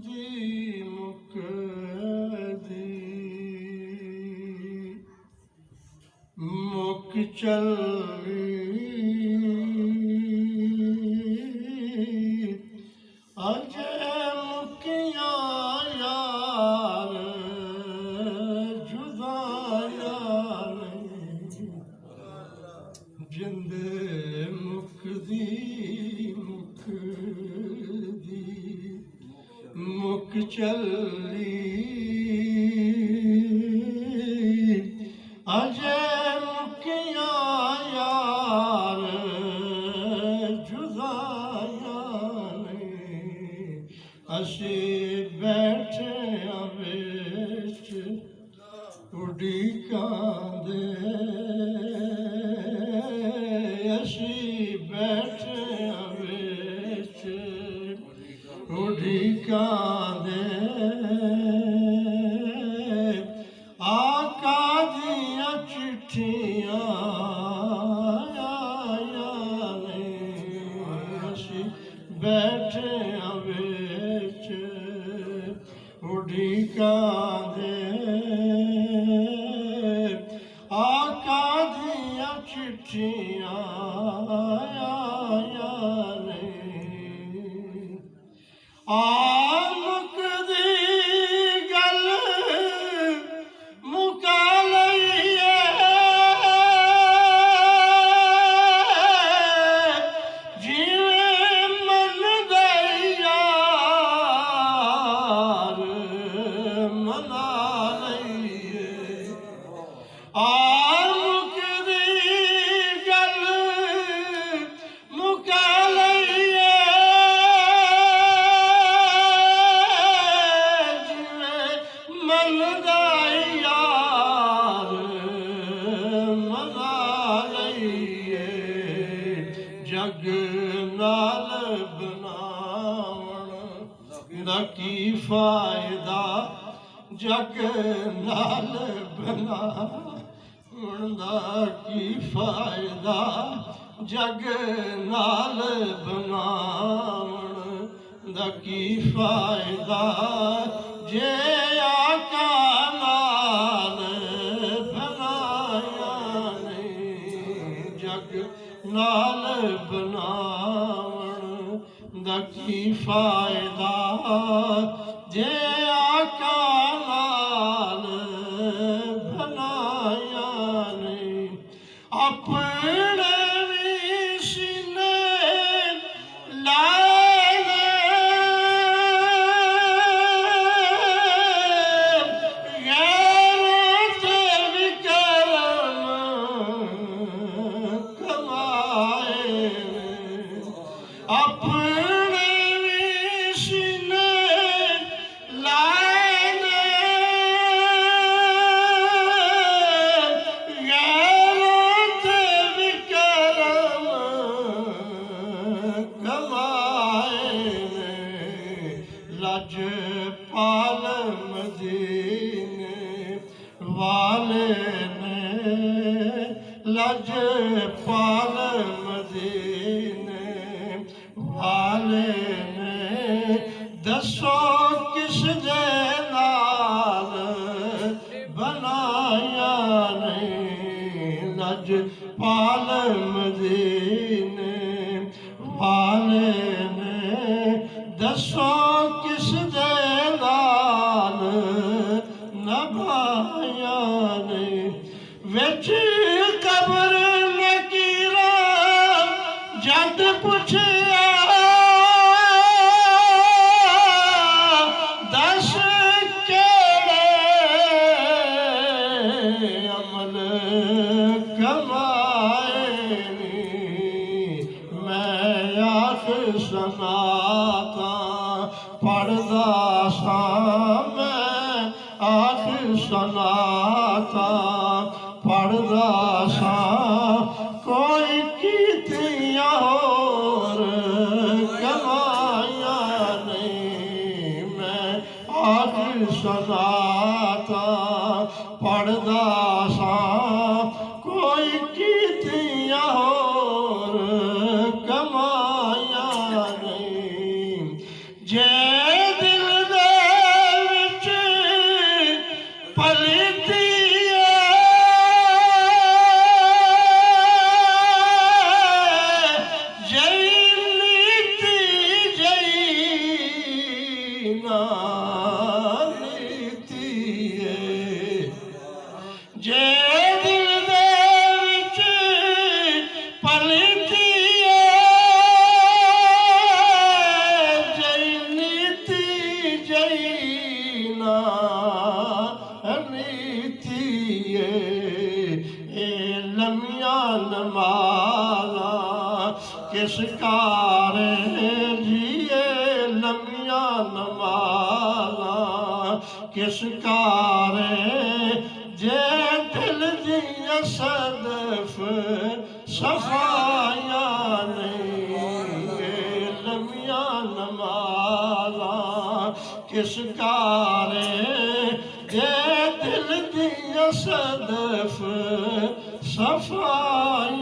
दी मुकदी मुक चली अजे मुकिया यार जुदा यार जिंदे मुकदी मुकदी मुक चली अजे मुकिया यार जुदा यार असी बैठे विच उड़ीकांदे असी बैठे विच उड़ीकांदे आका दिया चिट्ठियां आया ने असी बैठे विच उड़ीकांदे आका दिया चिट्ठियां आया ने मुकदी गल मुका लईए जिवें मन दे यार मना लईए मुकदी गल मुका लईए मन दा यार मना लईए जग नाल बनावण दा की फायदा जग नाल बनावण दा की फायदा जग नाल बनावण दा की फायदा जे आका नाल बनाया नहीं जग नाल बनावण दा की फायदा जे आका नाल बनाया नहीं अपने भी सीने अपने सीने लाने गैरत विक्रम कमाए लज पाल मदीने वाले ने लज पाल मदीने वाले ने दसो किस दे नाल बनाया नहीं लज पाल मदीने वाले ने दसो किस दे नाल नभाया नहीं विच कब्र नकीरा जद पुछया दस केड़े अमल कमाए मैं आख सनाता पढ़दा सा मैं आख सनाता पढ़दा सा कोई कीतियां होर कमाया नहीं मैं आख सनाता पढ़दा सा कोई कीतियां होर कमाया नहीं जे दिल किस कारे जिए लमिया नमाज़ा किस कारे जे दिल दिया सदफ सफाया नहीं लमिया नमाज़ा किस कारे जे दिल दिया सदफ सफाया